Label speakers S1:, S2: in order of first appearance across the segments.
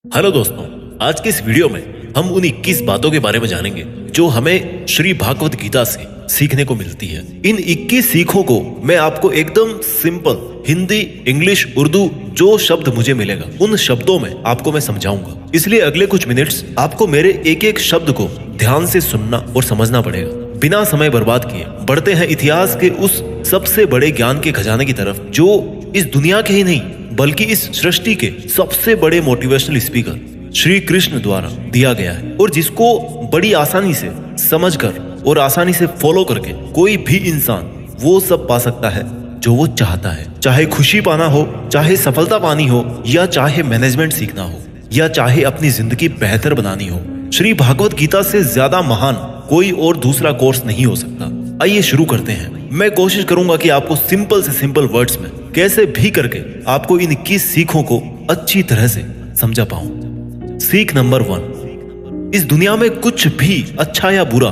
S1: Hello दोस्तों, आज के इस वीडियो में हम उन 21 बातों के बारे में जानेंगे जो हमें श्री भागवत गीता से सीखने को मिलती है। इन 21 सीखों को मैं आपको एकदम सिंपल हिंदी, इंग्लिश, उर्दू जो शब्द मुझे मिलेगा उन शब्दों में आपको मैं समझाऊंगा। इसलिए अगले कुछ मिनट्स आपको मेरे एक एक शब्द को ध्यान से सुनना और समझना पड़ेगा। बिना समय बर्बाद किए बढ़ते हैं इतिहास के उस सबसे बड़े ज्ञान के खजाने की तरफ जो इस दुनिया के ही नहीं बल्कि इस सृष्टि के सबसे बड़े मोटिवेशनल स्पीकर श्री कृष्ण द्वारा दिया गया है और जिसको बड़ी आसानी से समझकर और आसानी से फॉलो करके कोई भी इंसान वो सब पा सकता है जो वो चाहता है। चाहे खुशी पाना हो, चाहे सफलता पानी हो, या चाहे मैनेजमेंट सीखना हो, या चाहे अपनी जिंदगी बेहतर बनानी हो, श्री भागवत गीता से ज्यादा महान कोई और दूसरा कोर्स नहीं हो सकता। आइए शुरू करते हैं। मैं कोशिश करूंगा कि आपको सिंपल से सिंपल वर्ड्स में कैसे भी करके आपको इन 21 सीखों को अच्छी तरह से समझा पाऊं। सीख नंबर 1, इस दुनिया में कुछ भी अच्छा या बुरा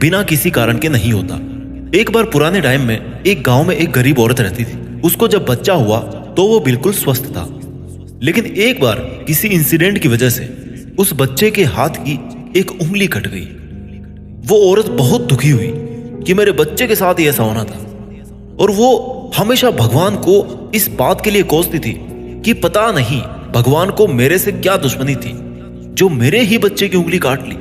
S1: बिना किसी कारण के नहीं होता। एक बार पुराने टाइम में एक गांव में एक गरीब औरत रहती थी। उसको जब बच्चा हुआ तो वो बिल्कुल स्वस्थ था, लेकिन एक बार किसी इंसिडेंट की वजह से उस बच्चे के हाथ की एक उंगली कट गई। वो औरत बहुत दुखी हुई कि मेरे बच्चे के साथ ही ऐसा होना था, और वो हमेशा भगवान को इस बात के लिए कोसती थी कि पता नहीं भगवान को मेरे से क्या दुश्मनी थी जो मेरे ही बच्चे की उंगली काट ली।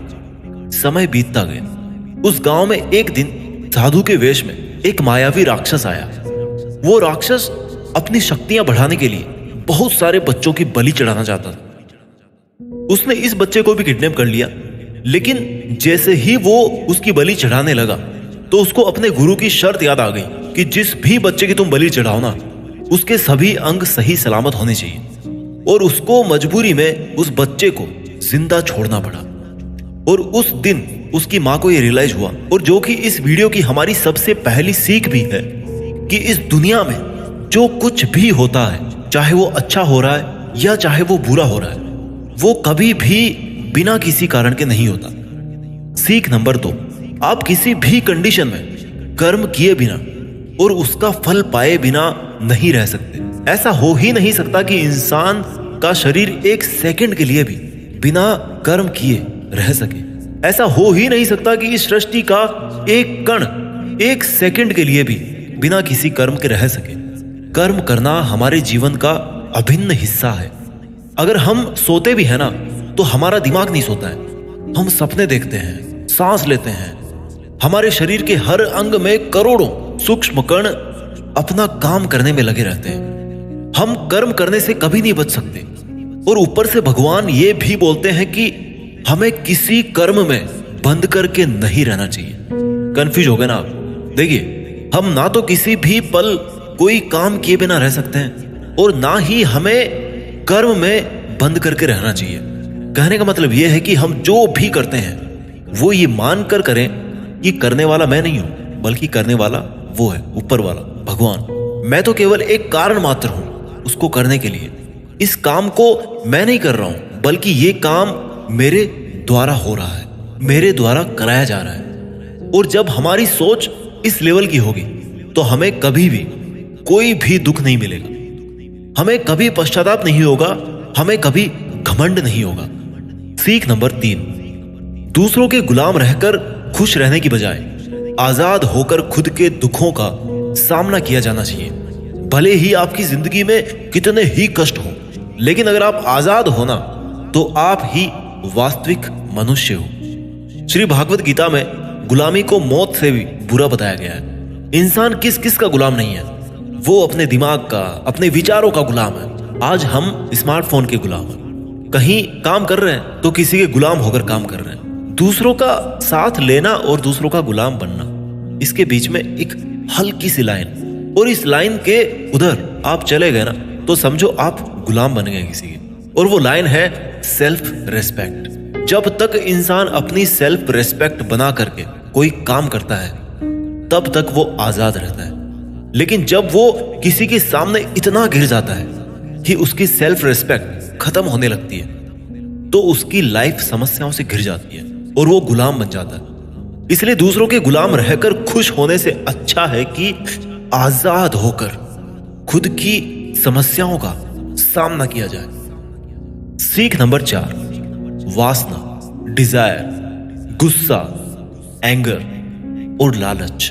S1: समय बीतता गया। उस गांव में एक दिन साधु के वेश में एक मायावी राक्षस आया। वो राक्षस अपनी शक्तियां बढ़ाने के लिए बहुत सारे बच्चों की बलि चढ़ाना चाहता था। उसने इस बच्चे को भी किडनैप कर लिया, लेकिन जैसे ही वो उसकी बलि चढ़ाने लगा तो उसको अपने गुरु की शर्त याद आ गई कि जिस भी बच्चे की तुम बलि चढ़ाओ ना, उसके सभी अंग सही सलामत होने चाहिए, और उसको मजबूरी में उस बच्चे को जिंदा छोड़ना पड़ा। और उस दिन उसकी मां को यह रियलाइज हुआ, और जो कि इस वीडियो की हमारी सबसे पहली सीख भी है, कि इस दुनिया में जो कुछ भी होता है, चाहे वो अच्छा हो रहा है या चाहे वो बुरा हो रहा है, वो कभी भी बिना किसी कारण के नहीं होता। सीख नंबर 2, आप किसी भी कंडीशन में कर्म किए बिना और उसका फल पाए बिना नहीं रह सकते। ऐसा हो ही नहीं सकता कि इंसान का शरीर एक सेकंड के लिए भी बिना कर्म किए रह सके। ऐसा हो ही नहीं सकता कि इस सृष्टि का एक कण एक सेकंड के लिए भी बिना किसी कर्म के रह सके। कर्म करना हमारे जीवन का अभिन्न हिस्सा है। अगर हम सोते भी है ना, तो हमारा दिमाग नहीं सोता है। हम सपने देखते हैं, सांस लेते हैं। हमारे शरीर के हर अंग में करोड़ों सूक्ष्म कण अपना काम करने में लगे रहते हैं। हम कर्म करने से कभी नहीं बच सकते, और ऊपर से भगवान ये भी बोलते हैं कि हमें किसी कर्म में बंद करके नहीं रहना चाहिए। कंफ्यूज हो गए ना आप? देखिए, हम ना तो किसी भी पल कोई काम किए बिना रह सकते हैं, और ना ही हमें कर्म में बंद करके रहना चाहिए। कहने का मतलब यह है कि हम जो भी करते हैं वो ये मानकर करें कि करने वाला मैं नहीं हूं, बल्कि करने वाला वो है, ऊपर वाला भगवान। मैं तो केवल एक कारण मात्र हूं उसको करने के लिए। इस काम को मैं नहीं कर रहा हूं, बल्कि ये काम मेरे द्वारा हो रहा है, मेरे द्वारा कराया जा रहा है। और जब हमारी सोच इस लेवल की होगी तो हमें कभी भी कोई भी दुख नहीं मिलेगा, हमें कभी पश्चाताप नहीं होगा, हमें कभी घमंड नहीं होगा। सीख नंबर 3, दूसरों के गुलाम रहकर खुश रहने की बजाय आजाद होकर खुद के दुखों का सामना किया जाना चाहिए। भले ही आपकी जिंदगी में कितने ही कष्ट हो, लेकिन अगर आप आजाद हो ना, तो आप ही वास्तविक मनुष्य हो। श्री भागवत गीता में गुलामी को मौत से भी बुरा बताया गया है। इंसान किस किस का गुलाम नहीं है? वो अपने दिमाग का, अपने विचारों का गुलाम है। आज हम स्मार्टफोन के गुलाम हैं। कहीं काम कर रहे हैं तो किसी के गुलाम होकर काम कर रहे हैं। दूसरों का साथ लेना और दूसरों का गुलाम बनना, इसके बीच में एक हल्की सी लाइन, और इस लाइन के उधर आप चले गए ना, तो समझो आप गुलाम बन गए किसी के। और वो लाइन है सेल्फ रेस्पेक्ट। जब तक इंसान अपनी सेल्फ रेस्पेक्ट बना करके कोई काम करता है, तब तक वो आजाद रहता है। लेकिन जब वो किसी के सामने इतना गिर जाता है कि उसकी सेल्फ रेस्पेक्ट खत्म होने लगती है, तो उसकी लाइफ समस्याओं से घिर जाती है और वो गुलाम बन जाता है। इसलिए दूसरों के गुलाम रहकर खुश होने से अच्छा है कि आजाद होकर खुद की समस्याओं का सामना किया जाए। सीख नंबर 4, वासना, डिजायर, गुस्सा, एंगर और लालच,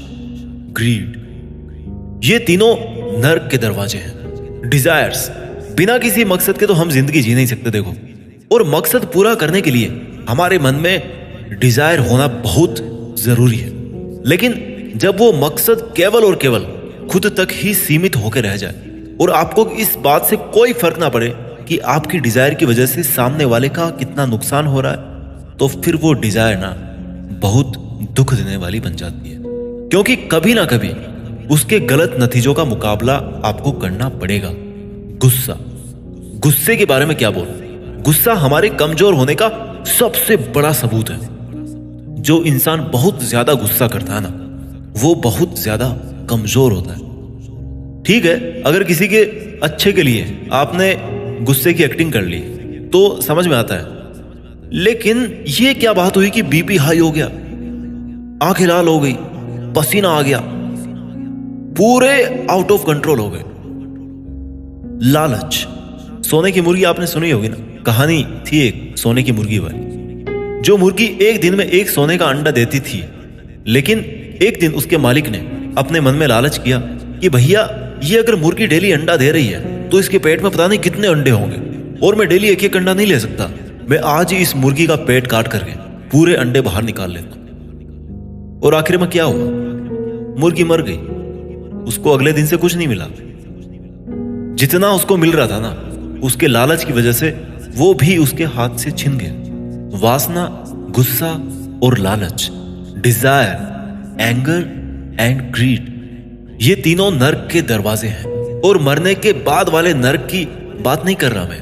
S1: ग्रीड। ये तीनों नर्क के दरवाजे हैं। डिजायर्स, बिना किसी मकसद के तो हम जिंदगी जी नहीं सकते। देखो, और मकसद पूरा करने के लिए हमारे मन में डिजायर होना बहुत जरूरी है। लेकिन जब वो मकसद केवल और केवल खुद तक ही सीमित होकर रह जाए और आपको इस बात से कोई फर्क ना पड़े कि आपकी डिजायर की वजह से सामने वाले का कितना नुकसान हो रहा है, तो फिर वो डिजायर ना बहुत दुख देने वाली बन जाती है। क्योंकि कभी ना कभी उसके गलत नतीजों का मुकाबला आपको करना पड़ेगा। गुस्सा, गुस्से के बारे में क्या बोल, गुस्सा हमारे कमजोर होने का सबसे बड़ा सबूत है। जो इंसान बहुत ज्यादा गुस्सा करता है ना, वो बहुत ज्यादा कमजोर होता है। ठीक है, अगर किसी के अच्छे के लिए आपने गुस्से की एक्टिंग कर ली तो समझ में आता है, लेकिन ये क्या बात हुई कि बीपी हाई हो गया, आंखें लाल हो गई, पसीना आ गया, पूरे आउट ऑफ कंट्रोल हो गए। लालच, सोने की मुर्गी आपने सुनी होगी ना, कहानी थी एक सोने की मुर्गी वाली। जो मुर्गी एक दिन में एक सोने का अंडा देती थी, लेकिन एक दिन उसके मालिक ने अपने मन में लालच किया कि भैया ये अगर मुर्गी डेली अंडा दे रही है तो इसके पेट में पता नहीं कितने अंडे होंगे, और मैं डेली एक एक अंडा नहीं ले सकता, मैं आज ही इस मुर्गी का पेट काट करके पूरे अंडे बाहर निकाल लेता। और आखिर में क्या हुआ, मुर्गी मर गई। उसको अगले दिन से कुछ नहीं मिला। जितना उसको मिल रहा था ना, उसके लालच की वजह से वो भी उसके हाथ से छिन गया। वासना, गुस्सा और लालच, डिजायर, एंगर एंड ग्रीड, ये तीनों नर्क के दरवाजे हैं। और मरने के बाद वाले नर्क की बात नहीं कर रहा मैं।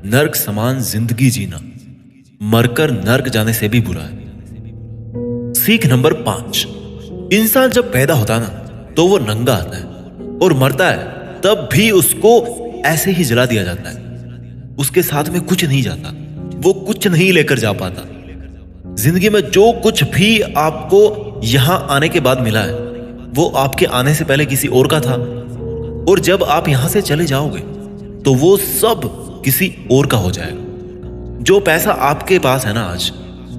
S1: नर्क समान जिंदगी जीना मरकर नर्क जाने से भी बुरा है। सीख नंबर 5, इंसान जब पैदा होता है ना तो वो नंगा आता है, और मरता है तब भी उसको ऐसे ही जला दिया जाता है। उसके साथ में कुछ नहीं जाता, वो कुछ नहीं लेकर जा पाता। जिंदगी में जो कुछ भी आपको यहां आने के बाद मिला है वो आपके आने से पहले किसी और का था, और जब आप यहां से चले जाओगे तो वो सब किसी और का हो जाएगा। जो पैसा आपके पास है ना आज,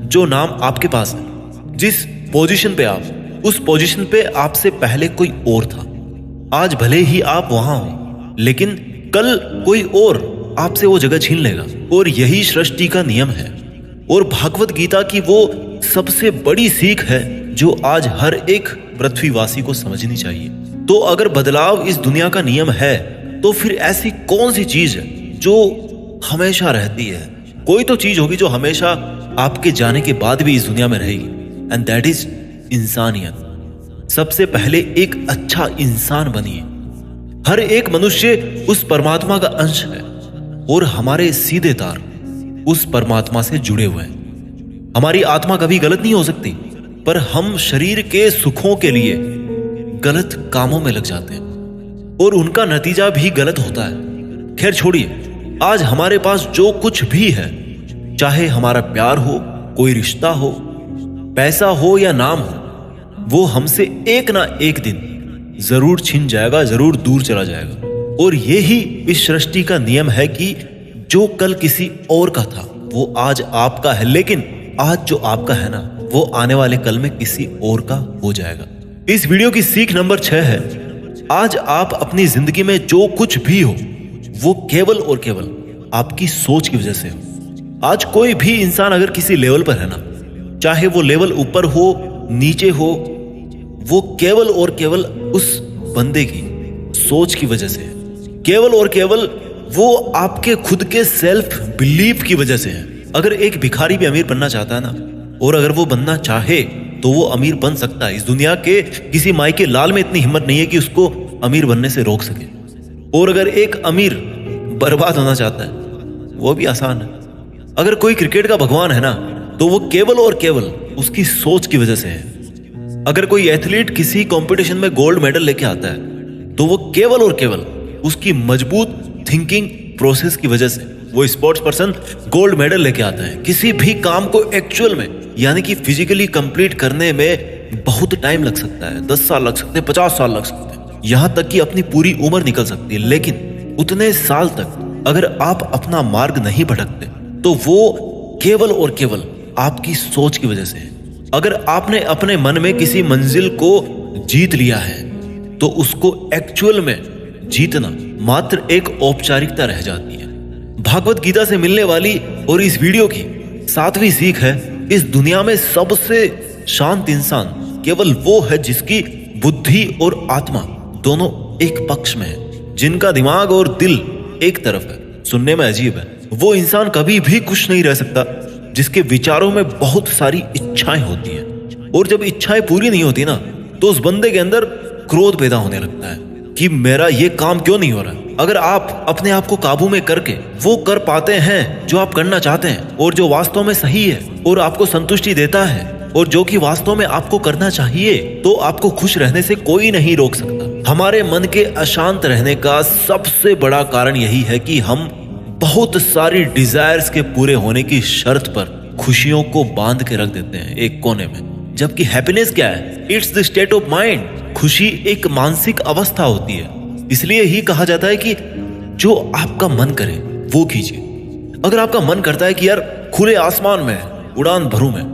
S1: जो नाम आपके पास है, जिस पोजीशन पे आप, उस पोजीशन पे आपसे पहले कोई और था। आज भले ही आप वहां हो, लेकिन कल कोई और आपसे वो जगह छीन लेगा। और यही सृष्टि का नियम है, और भागवत गीता की वो सबसे बड़ी सीख है जो आज हर एक पृथ्वीवासी को समझनी चाहिए। तो अगर बदलाव इस दुनिया का नियम है, तो फिर ऐसी कौन सी चीज है जो हमेशा रहती है? कोई तो चीज होगी जो हमेशा आपके जाने के बाद भी इस दुनिया में रहेगी, एंड दैट इज इंसानियत। सबसे पहले एक अच्छा इंसान बनिए। हर एक मनुष्य उस परमात्मा का अंश है, और हमारे सीधे तार उस परमात्मा से जुड़े हुए हैं। हमारी आत्मा कभी गलत नहीं हो सकती, पर हम शरीर के सुखों के लिए गलत कामों में लग जाते हैं, और उनका नतीजा भी गलत होता है। खैर छोड़िए, आज हमारे पास जो कुछ भी है, चाहे हमारा प्यार हो, कोई रिश्ता हो, पैसा हो या नाम हो, वो हमसे एक ना एक दिन जरूर छिन जाएगा, जरूर दूर चला जाएगा। और यही इस सृष्टि का नियम है कि जो कल किसी और का था वो आज आपका है, लेकिन आज जो आपका है ना, वो आने वाले कल में किसी और का हो जाएगा। इस वीडियो की सीख नंबर 6 है, आज आप अपनी जिंदगी में जो कुछ भी हो वो केवल और केवल आपकी सोच की वजह से हो। आज कोई भी इंसान अगर किसी लेवल पर है ना, चाहे वो लेवल ऊपर हो नीचे हो, वो केवल और केवल उस बंदे की सोच की वजह से है। केवल और केवल वो आपके खुद के सेल्फ बिलीफ की वजह से है। अगर एक भिखारी भी अमीर बनना चाहता है ना, और अगर वो बनना चाहे तो वो अमीर बन सकता है। इस दुनिया के किसी माई के लाल में इतनी हिम्मत नहीं है कि उसको अमीर बनने से रोक सके। और अगर एक अमीर बर्बाद होना चाहता है, वो भी आसान है। अगर कोई क्रिकेट का भगवान है ना, तो वो केवल और केवल उसकी सोच की वजह से है। अगर कोई एथलीट किसी कंपटीशन में गोल्ड मेडल लेके आता है, तो वो केवल और केवल उसकी मजबूत थिंकिंग प्रोसेस की वजह से वो स्पोर्ट्स पर्सन गोल्ड मेडल लेके आता है। किसी भी काम को एक्चुअल में यानी कि फिजिकली कंप्लीट करने में बहुत टाइम लग सकता है, 10 साल लग सकते हैं, 50 साल लग सकते हैं, यहां तक कि अपनी पूरी उम्र निकल सकती है। लेकिन उतने साल तक अगर आप अपना मार्ग नहीं भटकते, तो वो केवल और केवल आपकी सोच की वजह से है। अगर आपने अपने मन में किसी मंजिल को जीत लिया है तो उसको एक्चुअल में जीतना मात्र एक औपचारिकता रह जाती है। भागवत गीता से मिलने वाली और इस वीडियो की 7वीं सीख है, इस दुनिया में सबसे शांत इंसान केवल वो है जिसकी बुद्धि और आत्मा दोनों एक पक्ष में है, जिनका दिमाग और दिल एक तरफ है। सुनने में अजीब है, वो इंसान कभी भी खुश नहीं रह सकता जिसके विचारों में बहुत सारी इच्छाएं होती हैं, और जब इच्छाएं पूरी नहीं होती ना तो उस बंदे के अंदर क्रोध पैदा होने लगता है कि मेरा ये काम क्यों नहीं हो रहा। अगर आप अपने आप को काबू में करके वो कर पाते हैं जो आप करना चाहते हैं और जो वास्तव में सही है और आपको संतुष्टि देता है और जो कि वास्तव में आपको करना चाहिए, तो आपको खुश रहने से कोई नहीं रोक सकता। हमारे मन के अशांत रहने का सबसे बड़ा कारण यही है कि हम बहुत सारी डिजायर्स के पूरे होने की शर्त पर खुशियों को बांध के रख देते हैं एक कोने में। जबकि हैप्पीनेस क्या है? It's the state of mind. खुशी एक मानसिक अवस्था होती है। इसलिए ही कहा जाता है कि जो आपका मन करे वो कीजिए। अगर आपका मन करता है कि यार खुले आसमान में उड़ान भरूं मैं,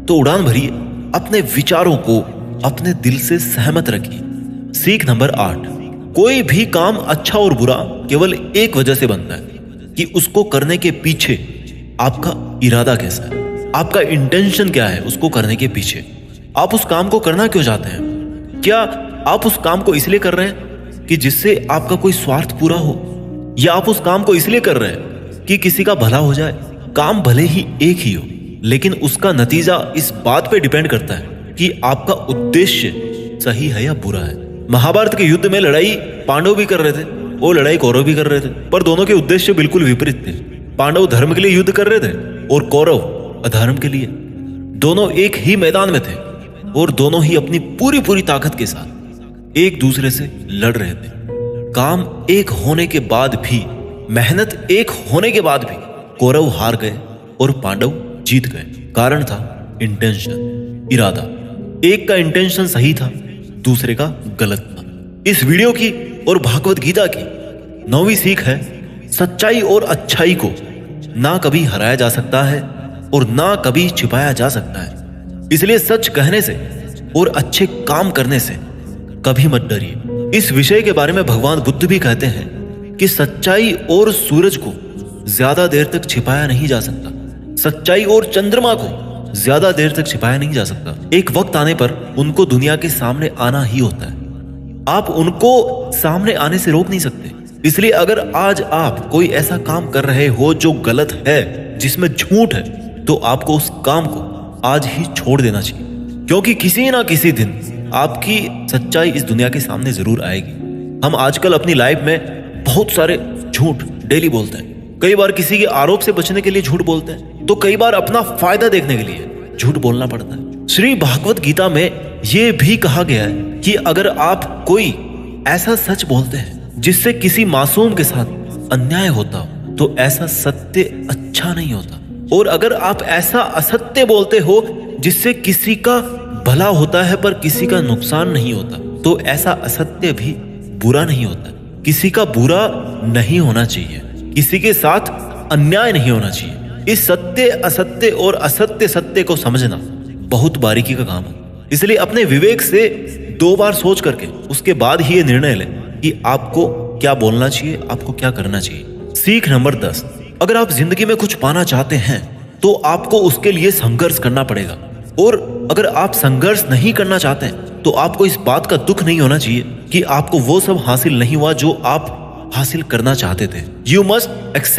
S1: तो उड़ान भरिए। अपने विचारों को अपने दिल से सहमत रखिए। सीख नंबर 8, कोई भी काम अच्छा और बुरा केवल एक वजह से बनता है कि उसको करने के पीछे आपका इरादा कैसा है, आपका इंटेंशन क्या है। उसको करने के पीछे आप उस काम को करना क्यों चाहते हैं? क्या आप उस काम को इसलिए कर रहे हैं कि जिससे आपका कोई स्वार्थ पूरा हो, या आप उस काम को इसलिए कर रहे हैं कि किसी का भला हो जाए? काम भले ही एक ही हो, लेकिन उसका नतीजा इस बात पे डिपेंड करता है कि आपका उद्देश्य सही है या बुरा है। महाभारत के युद्ध में लड़ाई पांडव भी कर रहे थे और लड़ाई कौरव भी कर रहे थे, पर दोनों के उद्देश्य बिल्कुल विपरीत थे। पांडव धर्म के लिए युद्ध कर रहे थे और कौरव अधर्म के लिए। दोनों एक ही मैदान में थे और दोनों ही अपनी पूरी ताकत के साथ एक दूसरे से लड़ रहे थे। काम एक होने के बाद भी, मेहनत एक होने के बाद भी कौरव हार गए और पांडव जीत गए। कारण था इंटेंशन, इरादा। एक का इंटेंशन सही था, दूसरे का गलत था। इस वीडियो की और भागवत गीता की 9वीं सीख है, सच्चाई और अच्छाई को ना कभी हराया जा सकता है और ना कभी छिपाया जा सकता है। इसलिए सच कहने से और अच्छे काम करने से कभी मत डरिए। इस विषय के बारे में भगवान बुद्ध भी कहते हैं कि सच्चाई और सूरज को ज्यादा देर तक छिपाया नहीं जा सकता, सच्चाई और चंद्रमा को ज्यादा देर तक छिपाया नहीं जा सकता। एक वक्त आने पर उनको दुनिया के सामने आना ही होता है। आप उनको सामने आने से रोक नहीं सकते। इसलिए अगर आज आप कोई ऐसा काम कर रहे हो जो गलत है, जिसमें झूठ है, तो आपको उस काम को आज ही छोड़ देना चाहिए, क्योंकि किसी ना किसी दिन आपकी सच्चाई इस दुनिया के सामने जरूर आएगी। हम आजकल अपनी लाइफ में बहुत सारे झूठ डेली बोलते हैं। कई बार किसी के आरोप से बचने के लिए झूठ बोलते हैं, तो कई बार अपना फायदा देखने के लिए झूठ बोलना पड़ता है। श्री भागवत गीता में यह भी कहा गया है कि अगर आप कोई ऐसा सच बोलते हैं जिससे किसी मासूम के साथ अन्याय होता हो, तो ऐसा सत्य अच्छा नहीं होता। और अगर आप ऐसा असत्य बोलते हो जिससे किसी का भला होता है पर किसी का नुकसान नहीं होता, तो ऐसा असत्य भी बुरा नहीं होता। किसी का बुरा नहीं होना चाहिए, किसी के साथ अन्याय नहीं होना चाहिए। इस सत्य असत्य और असत्य सत्य को समझना बहुत बारीकी का काम है। इसलिए अपने विवेक से 2 बार सोच करके उसके बाद ही ये निर्णय लें कि आपको क्या बोलना चाहिए, आपको क्या करना चाहिए। सीख नंबर 10, अगर आप जिंदगी में कुछ पाना चाहते हैं तो आपको उसके लिए संघर्ष करना पड़ेगा। और अगर आप संघर्ष नहीं करना चाहते हैं तो आपको इस बात का दुख नहीं होना चाहिए कि आपको वो सब हासिल नहीं हुआ जो आप हासिल करना चाहते थे। You must accept